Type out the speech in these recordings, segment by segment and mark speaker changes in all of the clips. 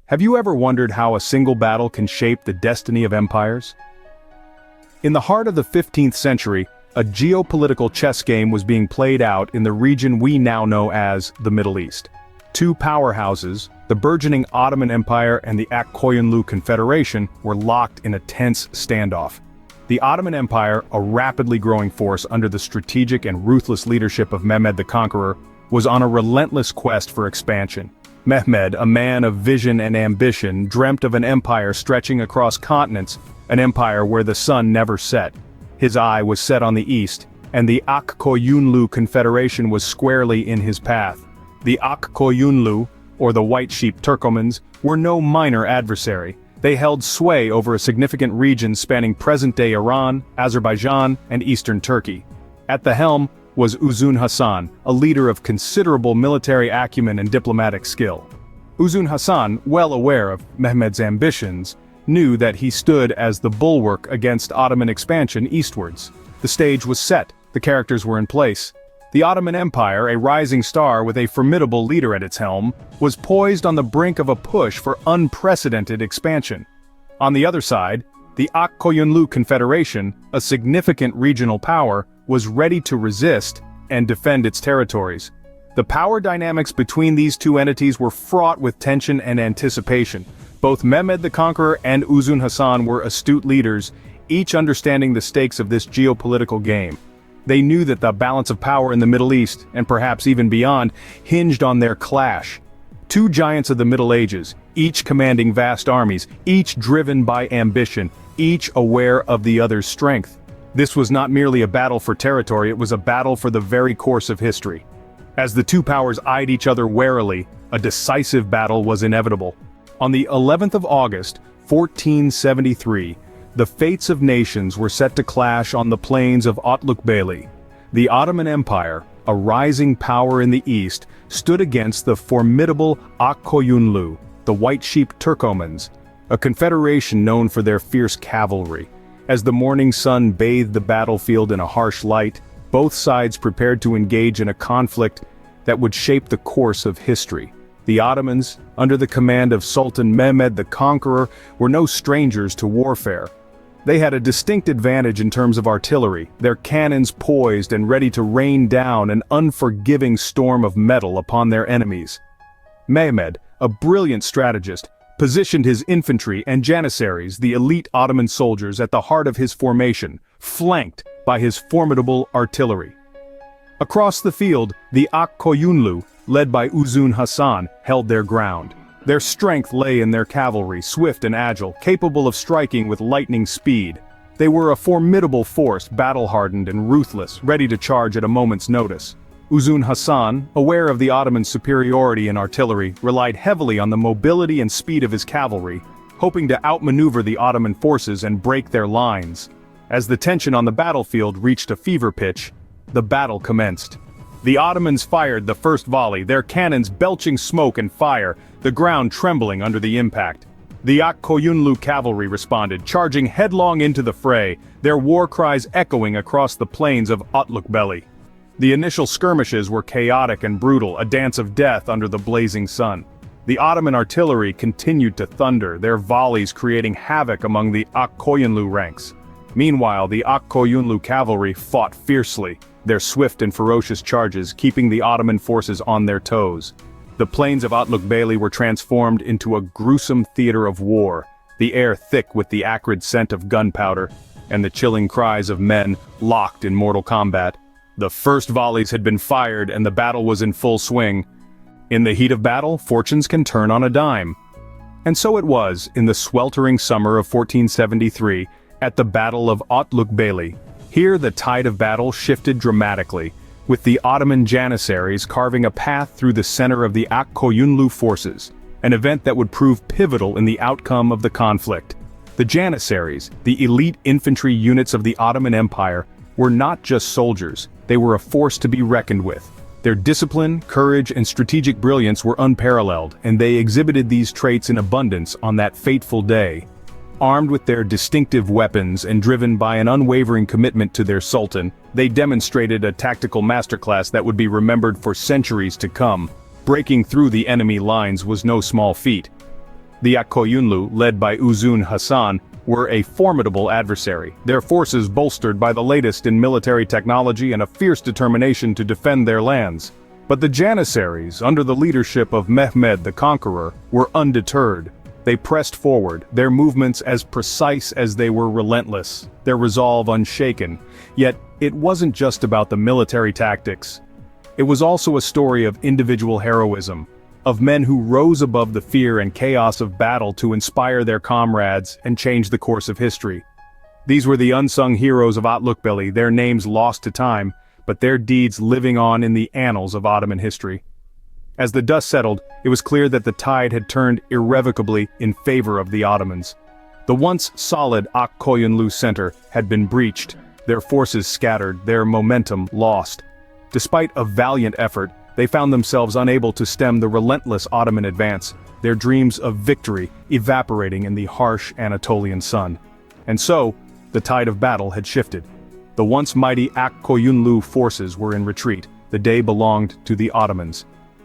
Speaker 1: Have you ever wondered how a single battle can shape the destiny of empires? In the heart of the 15th century, a geopolitical chess game was being played out in the region we now know as the Middle East. Two powerhouses, the burgeoning Ottoman Empire and the Aq Qoyunlu Confederation, were locked in a tense standoff. The Ottoman Empire, a rapidly growing force under the strategic and ruthless leadership of Mehmed the Conqueror, was on a relentless quest for expansion. Mehmed, a man of vision and ambition, dreamt of an empire stretching across continents, an empire where the sun never set. His eye was set on the east, and the Aq Qoyunlu Confederation was squarely in his path. The Aq Qoyunlu, or the White Sheep Turkomans, were no minor adversary. They held sway over a significant region spanning present-day Iran, Azerbaijan, and eastern Turkey. At the helm was Uzun Hasan, a leader of considerable military acumen and diplomatic skill. Uzun Hasan, well aware of Mehmed's ambitions, knew that he stood as the bulwark against Ottoman expansion eastwards. The stage was set, the characters were in place. The Ottoman Empire, a rising star with a formidable leader at its helm, was poised on the brink of a push for unprecedented expansion. On the other side, the Aq Qoyunlu Confederation, a significant regional power, was ready to resist and defend its territories. The power dynamics between these two entities were fraught with tension and anticipation. Both Mehmed the Conqueror and Uzun Hasan were astute leaders, each understanding the stakes of this geopolitical game. They knew that the balance of power in the Middle East, and perhaps even beyond, hinged on their clash. Two giants of the Middle Ages, each commanding vast armies, each driven by ambition, each aware of the other's strength. This was not merely a battle for territory, it was a battle for the very course of history. As the two powers eyed each other warily, a decisive battle was inevitable. On the 11th of August, 1473, the fates of nations were set to clash on the plains of Otlukbeli. The Ottoman Empire, a rising power in the east, stood against the formidable Aq Qoyunlu, the White Sheep Turkomans, a confederation known for their fierce cavalry. As the morning sun bathed the battlefield in a harsh light, both sides prepared to engage in a conflict that would shape the course of history. The Ottomans, under the command of Sultan Mehmed the Conqueror, were no strangers to warfare. They had a distinct advantage in terms of artillery, their cannons poised and ready to rain down an unforgiving storm of metal upon their enemies. Mehmed, a brilliant strategist, positioned his infantry and janissaries, the elite Ottoman soldiers, at the heart of his formation, flanked by his formidable artillery. Across the field, the Aq Qoyunlu, led by Uzun Hasan, held their ground. Their strength lay in their cavalry, swift and agile, capable of striking with lightning speed. They were a formidable force, battle-hardened and ruthless, ready to charge at a moment's notice. Uzun Hasan, aware of the Ottoman superiority in artillery, relied heavily on the mobility and speed of his cavalry, hoping to outmaneuver the Ottoman forces and break their lines. As the tension on the battlefield reached a fever pitch, the battle commenced. The Ottomans fired the first volley, their cannons belching smoke and fire, the ground trembling under the impact. The Aq Qoyunlu cavalry responded, charging headlong into the fray, their war cries echoing across the plains of Otlukbeli. The initial skirmishes were chaotic and brutal, a dance of death under the blazing sun. The Ottoman artillery continued to thunder, their volleys creating havoc among the Aq Qoyunlu ranks. Meanwhile, the Aq Qoyunlu cavalry fought fiercely, their swift and ferocious charges keeping the Ottoman forces on their toes. The plains of Otlukbeli were transformed into a gruesome theater of war, the air thick with the acrid scent of gunpowder, and the chilling cries of men locked in mortal combat. The first volleys had been fired and the battle was in full swing. In the heat of battle, fortunes can turn on a dime. And so it was, in the sweltering summer of 1473, at the Battle of Otlukbeli. Here the tide of battle shifted dramatically, with the Ottoman janissaries carving a path through the center of the Aq Qoyunlu forces, an event that would prove pivotal in the outcome of the conflict. The janissaries, the elite infantry units of the Ottoman Empire, were not just soldiers, they were a force to be reckoned with. Their discipline, courage, and strategic brilliance were unparalleled, and they exhibited these traits in abundance on that fateful day. Armed with their distinctive weapons and driven by an unwavering commitment to their sultan, they demonstrated a tactical masterclass that would be remembered for centuries to come. Breaking through the enemy lines was no small feat. The Aq Qoyunlu, led by Uzun Hasan, were a formidable adversary, their forces bolstered by the latest in military technology and a fierce determination to defend their lands. But the Janissaries, under the leadership of Mehmed the Conqueror, were undeterred. They pressed forward, their movements as precise as they were relentless, their resolve unshaken. Yet, it wasn't just about the military tactics. It was also a story of individual heroism, of men who rose above the fear and chaos of battle to inspire their comrades and change the course of history. These were the unsung heroes of Otlukbeli, their names lost to time, but their deeds living on in the annals of Ottoman history. As the dust settled, it was clear that the tide had turned irrevocably in favor of the Ottomans. The once solid Aq Qoyunlu center had been breached, their forces scattered, their momentum lost. Despite a valiant effort, they found themselves unable to stem the relentless Ottoman advance, their dreams of victory evaporating in the harsh Anatolian sun. And so, the tide of battle had shifted. The once mighty Aq Qoyunlu forces were in retreat. The day belonged to the Ottomans.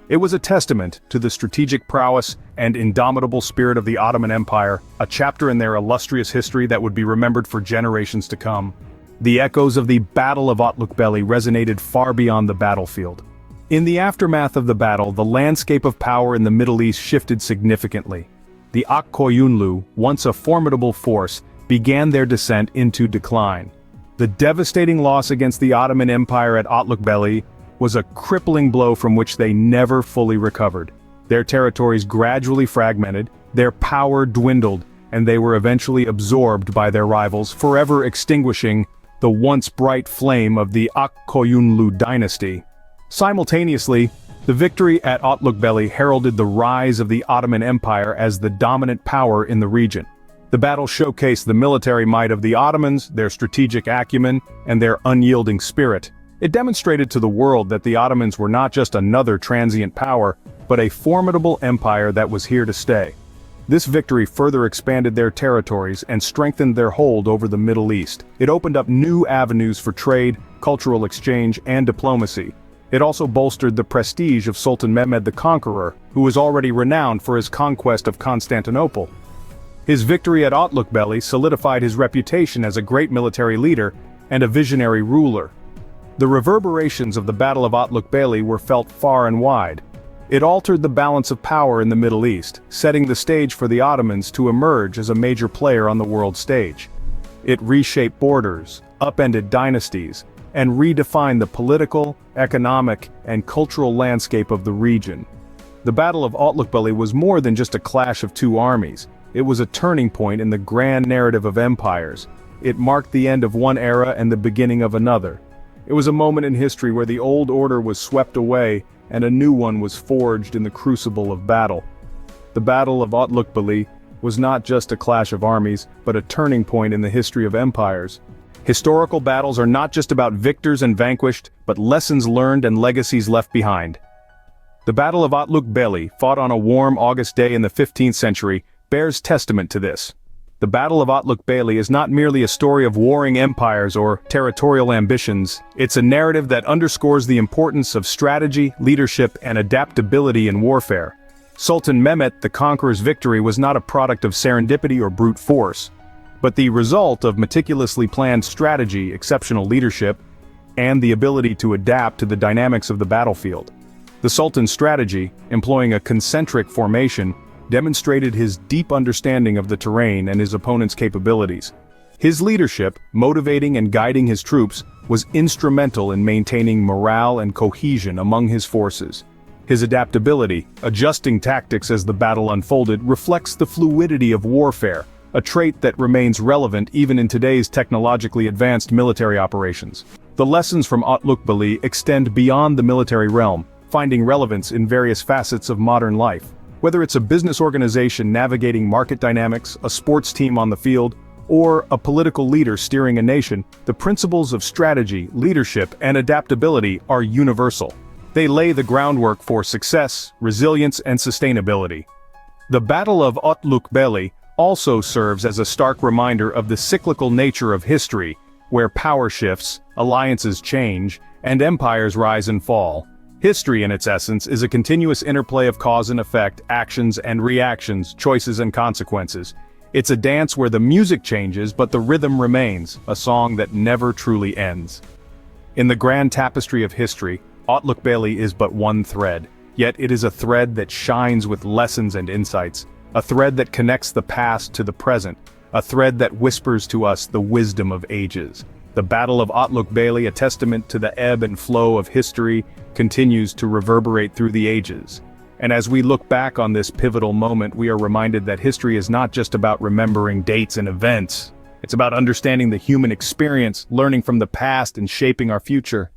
Speaker 1: It was a testament to the strategic prowess and indomitable spirit of the Ottoman Empire, a chapter in their illustrious history that would be remembered for generations to come. The echoes of the Battle of Otlukbeli resonated far beyond the battlefield. In the aftermath of the battle, the landscape of power in the Middle East shifted significantly. The Aq Qoyunlu, once a formidable force, began their descent into decline. The devastating loss against the Ottoman Empire at Otlukbeli was a crippling blow from which they never fully recovered. Their territories gradually fragmented, their power dwindled, and they were eventually absorbed by their rivals, forever extinguishing the once bright flame of the Aq Qoyunlu dynasty. Simultaneously, the victory at Otlukbeli heralded the rise of the Ottoman Empire as the dominant power in the region. The battle showcased the military might of the Ottomans, their strategic acumen, and their unyielding spirit. It demonstrated to the world that the Ottomans were not just another transient power, but a formidable empire that was here to stay. This victory further expanded their territories and strengthened their hold over the Middle East. It opened up new avenues for trade, cultural exchange, and diplomacy. It also bolstered the prestige of Sultan Mehmed the Conqueror, who was already renowned for his conquest of Constantinople. His victory at Otlukbeli solidified his reputation as a great military leader and a visionary ruler. The reverberations of the Battle of Otlukbeli were felt far and wide. It altered the balance of power in the Middle East, setting the stage for the Ottomans to emerge as a major player on the world stage. It reshaped borders, upended dynasties, and redefined the political, economic, and cultural landscape of the region. The Battle of Otlukbeli was more than just a clash of two armies. It was a turning point in the grand narrative of empires. It marked the end of one era and the beginning of another. It was a moment in history where the old order was swept away and a new one was forged in the crucible of battle. The Battle of Otlukbeli was not just a clash of armies, but a turning point in the history of empires. Historical battles are not just about victors and vanquished, but lessons learned and legacies left behind. The Battle of Otlukbeli, fought on a warm August day in the 15th century, bears testament to this. The Battle of Otlukbeli is not merely a story of warring empires or territorial ambitions. It's a narrative that underscores the importance of strategy, leadership, and adaptability in warfare. Sultan Mehmed the Conqueror's victory was not a product of serendipity or brute force, but the result of meticulously planned strategy, exceptional leadership, and the ability to adapt to the dynamics of the battlefield. The Sultan's strategy, employing a concentric formation, demonstrated his deep understanding of the terrain and his opponent's capabilities. His leadership, motivating and guiding his troops, was instrumental in maintaining morale and cohesion among his forces. His adaptability, adjusting tactics as the battle unfolded, reflects the fluidity of warfare, a trait that remains relevant even in today's technologically advanced military operations. The lessons from Otlukbeli extend beyond the military realm, finding relevance in various facets of modern life. Whether it's a business organization navigating market dynamics, a sports team on the field, or a political leader steering a nation, the principles of strategy, leadership, and adaptability are universal. They lay the groundwork for success, resilience, and sustainability. The Battle of Otlukbeli also serves as a stark reminder of the cyclical nature of history, where power shifts, alliances change, and empires rise and fall. History, in its essence, is a continuous interplay of cause and effect, actions and reactions, choices and consequences. It's a dance where the music changes but the rhythm remains, a song that never truly ends. In the grand tapestry of history, Otlukbeli is but one thread, yet it is a thread that shines with lessons and insights, a thread that connects the past to the present, a thread that whispers to us the wisdom of ages. The Battle of Otlukbeli, a testament to the ebb and flow of history, continues to reverberate through the ages. And as we look back on this pivotal moment, we are reminded that history is not just about remembering dates and events. It's about understanding the human experience, learning from the past and shaping our future.